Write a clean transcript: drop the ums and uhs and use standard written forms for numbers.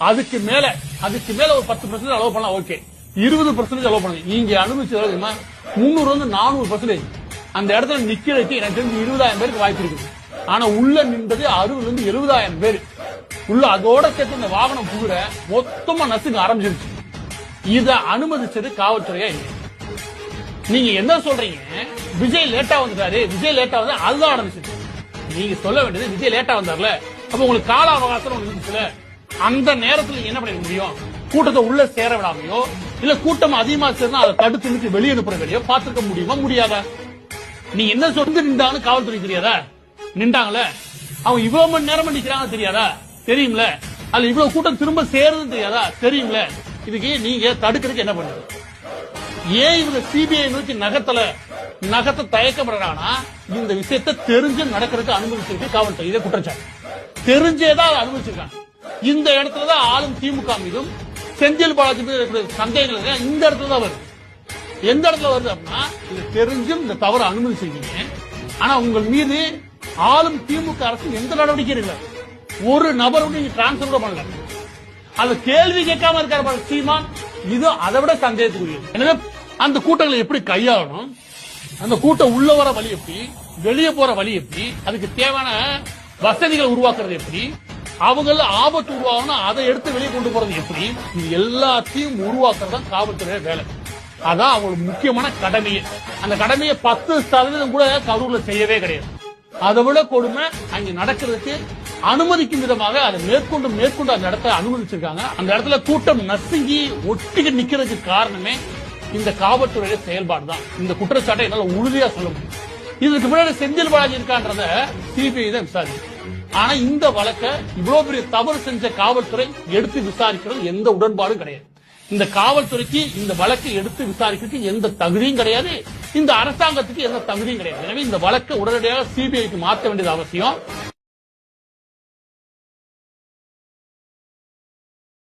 அதுக்கு மேல ஒரு 10% அலோவ் பண்ணலாம், ஓகே. 20% அலோவ் பண்ணுங்க. நீங்க அனுமதிச்சது 300 400%. அந்த இடத்துல நிக்கிறதுக்கு எனக்கு தெரிஞ்சு 20,000 பேருக்கு வாய்ப்பு இருக்குது. ஆனா உள்ள நின்றது 60,000 70,000 பேர் உள்ள. அதோட சேர்த்து இந்த வாகனம் புகுற மொத்தமா நசுங்க ஆரம்பிச்சிருச்சு. இத அனுமதிச்சது காவல்துறையா இல்லை. நீங்க என்ன சொல்றீங்க? விஜய் லேட்டா வந்துட்டாரு, விஜய் லேட்டா வந்து அதுதான் ஆரம்பிச்சிருச்சு. நீங்க சொல்ல வேண்டியது விஜய் லேட்டா வந்தார்ல, அப்ப உங்களுக்கு கால அவகாசம் இருந்துச்சுல, அந்த நேரத்தில் என்ன பண்ணிக்க முடியும்? கூட்டத்தை உள்ள சேர விடாமையோ இல்ல கூட்டம் அதிகமா சேர்ந்தா அதை தடுத்து நிறுத்தி வெளியே அனுப்புற வேலையோ பார்த்துக்க முடியுமா? முடியாதா? நீ என்ன சொல்லி நின்றான்னு காவல்துறை தெரியாதா? நின்றாங்கள அவங்க இவ்வளவு மணி நேரம் நிக்கிறாங்க தெரியாதா? தெரியும்ல. அதுல இவ்வளவு கூட்டம் திரும்ப சேருதுன்னு தெரியாதா? தெரியும்ல. இதுக்கு நீங்க தடுக்கிறதுக்கு என்ன பண்ணுங்க? ஏன் இவங்க சிபிஐ நோக்கி நகத்தை தயக்கப்படுறாங்கன்னா இந்த விஷயத்தை தெரிஞ்சு நடக்கிறதுக்கு அனுமதிச்சிருக்கு காவல்துறை. இதே குற்றச்சாட்டு தெரிஞ்சேதான் அனுமதிச்சிருக்காங்க. இந்த இடத்துலதான் ஆளும் திமுக மீதும் செந்தில் பாலாஜி மீது இருக்கிற சந்தேகங்கள் இந்த இடத்துல தான் வருது. எந்த இடத்துல வருது அப்படின்னா, இது தெரிஞ்சும் இந்த தவறு அனுமதிச்சிருக்கீங்க. ஆனா உங்கள் மீது ஆளும் திமுக அரசு எந்த நடவடிக்கை இல்லை. ஒரு நபரோட நீங்க டிரான்ஸ்பர் கூட பண்ணல. அது கேள்வி கேட்காம இருக்காரு சீமான். இது அதை விட சந்தேகத்துக்குரியது. எனவே அந்த கூட்டங்களை எப்படி கையாளணும், அந்த கூட்டம் உள்ள வர வழி எப்படி, வெளியே போற வழி எப்படி, அதுக்கு தேவையான வசதிகள் உருவாக்குறது எப்படி, அவங்க ஆபத்து உருவாகணும் அதை எடுத்து வெளியே கொண்டு போறது எப்படி, இது எல்லாத்தையும் உருவாக்குறது தான் காவல்துறை வேலை. அதான் அவங்களுக்கு முக்கியமான கடமையே. அந்த கடமையை 10% கூட கரூர்ல செய்யவே கிடையாது. அதை விட கொடுமை அங்க நடக்கிறதுக்கு அனுமதிக்கும் விதமாக அதை மேற்கொண்டு அந்த இடத்தை அனுமதிச்சிருக்காங்க. அந்த இடத்துல கூட்டம் நசுங்கி ஒட்டிக்கு நிக்கிறதுக்கு காரணமே இந்த காவல்துறைய செயல்பாடு தான். இந்த குற்றச்சாட்டை என்னால உறுதியா சொல்ல முடியும். இதுக்கு முன்னாடி செந்தில் பாலாஜி இருக்கான்றத சிபிஐ தான் விசாரிக்கும். ஆனா இந்த வழக்க இவ்வளவு பெரிய தவறு செஞ்ச காவல்துறை எடுத்து விசாரிக்கிறது எந்த உடன்பாடும் கிடையாது. இந்த காவல்துறைக்கு இந்த வழக்கை எடுத்து விசாரிக்கிறதுக்கு எந்த தகுதியும் கிடையாது. இந்த அரசாங்கத்துக்கு எந்த தகுதியும் கிடையாது. எனவே இந்த வழக்கை உடனடியாக சிபிஐக்கு மாற்ற வேண்டியது அவசியம்.